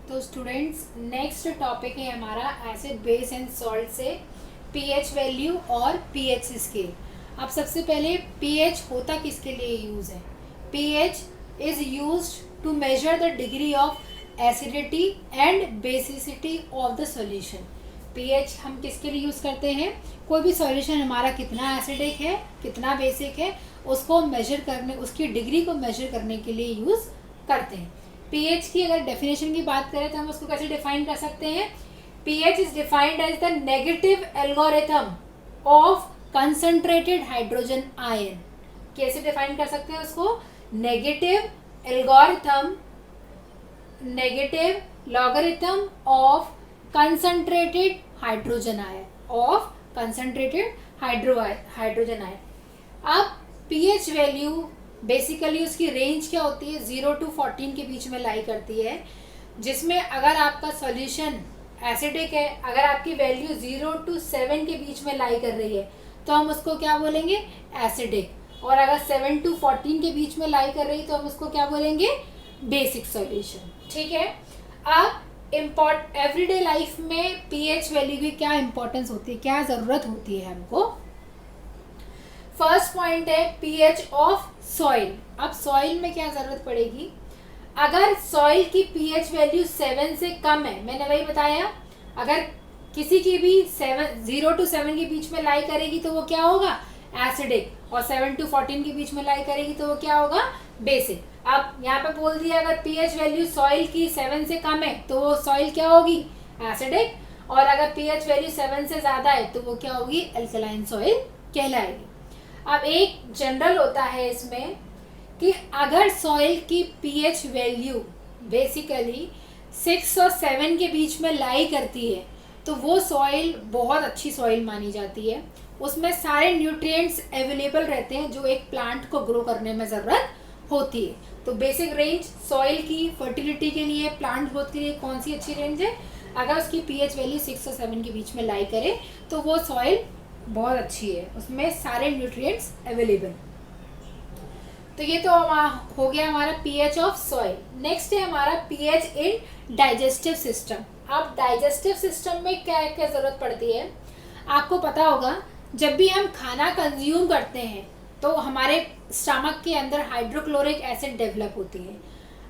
तो students next topic है हमारा एसिड बेस एंड सॉल्ट से पीएच वैल्यू और पीएच स्केल। अब सबसे पहले पीएच होता किसके लिए यूज़ है? PH is used to measure the degree of acidity and basicity of the solution. PH हम किसके लिए यूज़ करते हैं? कोई भी सॉल्यूशन हमारा कितना एसिडिक है, कितना बेसिक है, उसको मेजर करने, उसकी डिग्री को मेजर करने के लिए यूज़ करते हैं। पीएच की अगर डेफिनेशन की बात करें तो हम उसको कैसे डिफाइन कर सकते हैं? PH is defined as the negative algorithm of concentrated hydrogen ion. कैसे डिफाइन कर सकते हैं उसको? Negative algorithm, negative logarithm of concentrated hydrogen ion, of concentrated hydrogen ion. अब पीएच वैल्यू बेसिकली उसकी रेंज क्या होती है? 0 to 14 के बीच में लाई करती है, जिसमें अगर आपका सॉल्यूशन एसिडिक है, अगर आपकी वैल्यू 0 to 7 के बीच में लाई कर रही है तो हम उसको क्या बोलेंगे? एसिडिक। और अगर 7 to 14 के बीच में लाई कर रही है तो हम उसको क्या बोलेंगे? Basic solution. ठीक है। अब एवरीडे लाइफ में पीएच वैल्यू की क्या इंपॉर्टेंस होती है, क्या ज़रूरत होती है हमको? फर्स्ट पॉइंट है पीएच ऑफ सॉइल। अब सॉइल में क्या ज़रूरत पड़ेगी? अगर सॉइल की पीएच वैल्यू 7 से कम है, मैंने वही बताया, अगर किसी की भी 0 to 7 के बीच में लाई करेगी तो वो क्या होगा? एसिडिक। और 7 to 14 के बीच में लाई करेगी तो वो क्या होगा? बेसिक। अब यहाँ पे बोल दिया अगर पीएच वैल्यू सॉइल की 7 से कम है तो वो सॉइल क्या होगी? एसिडिक। और अगर पीएच वैल्यू 7 से ज़्यादा है तो वो क्या होगी? अल्कलाइन सॉइल कहलाएगी। अब एक जनरल होता है इसमें कि अगर सॉइल की पीएच वैल्यू बेसिकली 6 और 7 के बीच में लाई करती है तो वो सॉइल बहुत अच्छी सॉइल मानी जाती है। उसमें सारे न्यूट्रिएंट्स अवेलेबल रहते हैं जो एक प्लांट को ग्रो करने में ज़रूरत होती है। तो बेसिक रेंज सॉइल की फर्टिलिटी के लिए, प्लांट ग्रोथ के लिए कौन सी अच्छी रेंज है? अगर उसकी पीएच वैल्यू 6 और 7 के बीच में लाई करे तो वो सॉइल बहुत अच्छी है, उसमें सारे न्यूट्रिएंट्स अवेलेबल। तो ये तो हो गया हमारा पीएच ऑफ सॉइल। नेक्स्ट है हमारा पीएच इन डाइजेस्टिव सिस्टम। अब डाइजेस्टिव सिस्टम में क्या क्या ज़रूरत पड़ती है? आपको पता होगा जब भी हम खाना कंज्यूम करते हैं तो हमारे स्टमक के अंदर हाइड्रोक्लोरिक एसिड डेवलप होती है।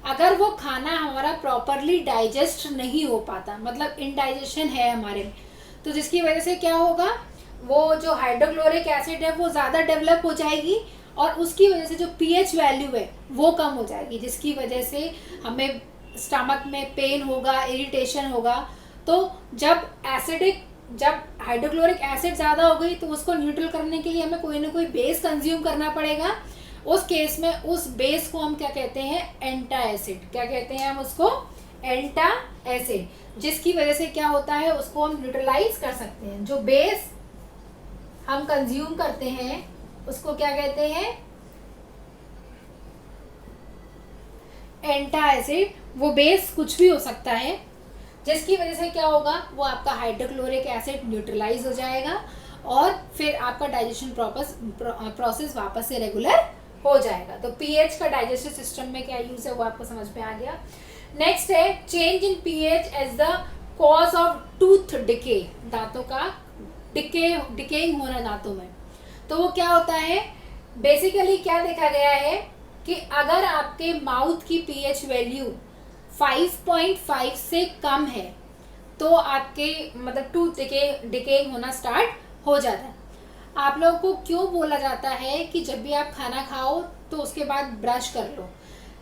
अगर वो खाना हमारा प्रॉपरली डाइजेस्ट नहीं हो पाता, मतलब इनडाइजेशन है हमारे में, तो जिसकी वजह से क्या होगा? वो जो हाइड्रोक्लोरिक एसिड है वो ज़्यादा डेवलप हो जाएगी और उसकी वजह से जो पीएच वैल्यू है वो कम हो जाएगी, जिसकी वजह से हमें स्टमक में पेन होगा, इरिटेशन होगा। तो जब हाइड्रोक्लोरिक एसिड ज़्यादा हो गई तो उसको न्यूट्रल करने के लिए हमें कोई ना कोई बेस कंज्यूम करना पड़ेगा। उस केस में उस बेस को हम क्या कहते हैं? एंटा एसिड। क्या कहते हैं हम उसको? एंटा एसिड। जिसकी वजह से क्या होता है? उसको हम न्यूट्रलाइज कर सकते हैं। जो बेस हम कंज्यूम करते हैं उसको क्या कहते हैं? एंटा एसिड। वो बेस कुछ भी हो सकता है, जिसकी वजह से क्या होगा? वो आपका हाइड्रोक्लोरिक एसिड न्यूट्रलाइज हो जाएगा और फिर आपका डाइजेशन प्रोसेस वापस से रेगुलर हो जाएगा। तो पीएच का डाइजेस्टिव सिस्टम में क्या यूज है वो आपको समझ में आ गया। नेक्स्ट है change in pH as the cause of tooth decay. दांतों का डिकेइंग होना दांतों में। तो वो क्या होता है? बेसिकली क्या देखा गया है कि अगर आपके माउथ की पीएच वैल्यू 5.5 से कम है तो आपके मतलब टूथ डिकेइंग होना स्टार्ट हो जाता है। आप लोगों को क्यों बोला जाता है कि जब भी आप खाना खाओ तो उसके बाद ब्रश कर लो?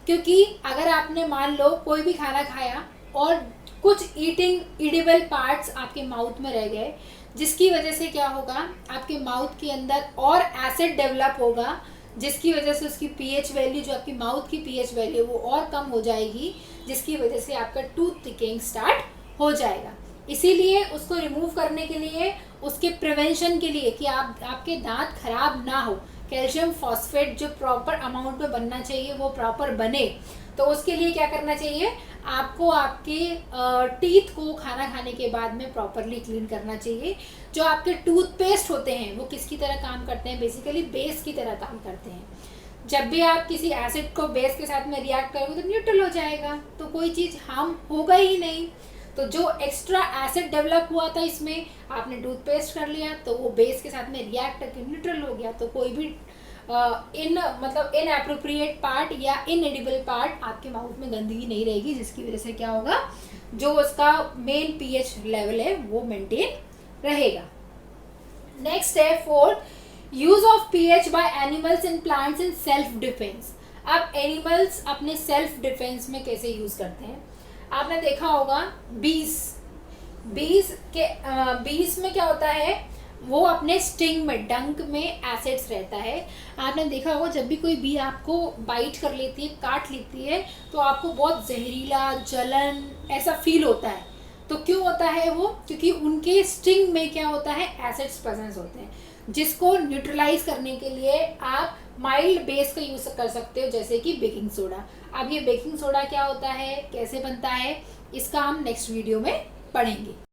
क्योंकि अगर आपने मान लो कोई भी खाना खाया और कुछ ईडेबल पार्ट्स आपके माउथ में रह गए, जिसकी वजह से क्या होगा? आपके माउथ के अंदर और एसिड डेवलप होगा, जिसकी वजह से उसकी पीएच वैल्यू, जो आपकी माउथ की पीएच वैल्यू, वो और कम हो जाएगी, जिसकी वजह से आपका टूथ डिकेइंग स्टार्ट हो जाएगा। इसीलिए उसको रिमूव करने के लिए, उसके प्रिवेंशन के लिए कि आपके दांत खराब ना हो, कैल्शियम फॉस्फेट जो प्रॉपर अमाउंट में बनना चाहिए वो प्रॉपर बने, तो उसके लिए क्या करना चाहिए? आपको आपके टीथ को खाना खाने के बाद में प्रॉपरली क्लीन करना चाहिए। जो आपके टूथपेस्ट होते हैं वो किसकी तरह काम करते हैं? बेसिकली बेस की तरह काम करते हैं। जब भी आप किसी एसिड को बेस के साथ में रिएक्ट करोगे तो न्यूट्रल हो जाएगा, तो कोई चीज़ हार्म होगा ही नहीं। तो जो एक्स्ट्रा एसिड डेवलप हुआ था इसमें, आपने टूथपेस्ट कर लिया तो वो बेस के साथ में रिएक्ट करके न्यूट्रल हो गया, तो कोई भी इनएप्रोप्रिएट पार्ट या इनएडिबल पार्ट आपके माउथ में गंदगी नहीं रहेगी, जिसकी वजह से क्या होगा, जो उसका मेन पीएच लेवल है वो मेंटेन रहेगा। नेक्स्ट है 4, use of pH by animals and plants in self defence. अब एनिमल्स अपने सेल्फ डिफेंस में कैसे यूज करते हैं, आपने देखा होगा बीज में क्या होता है, वो अपने स्टिंग में, डंक में एसिड्स रहता है। आपने देखा होगा जब भी कोई बी आपको बाइट कर लेती है, काट लेती है, तो आपको बहुत जहरीला, जलन ऐसा फील होता है। तो क्यों होता है वो, क्योंकि उनके स्टिंग में क्या होता है, एसिड्स प्रेजेंस होते हैं, जिसको न्यूट्रलाइज करने के लिए आप माइल्ड बेस का यूज कर सकते हो, जैसे कि बेकिंग सोडा। अब ये बेकिंग सोडा क्या होता है, कैसे बनता है, इसका हम नेक्स्ट वीडियो में पढ़ेंगे।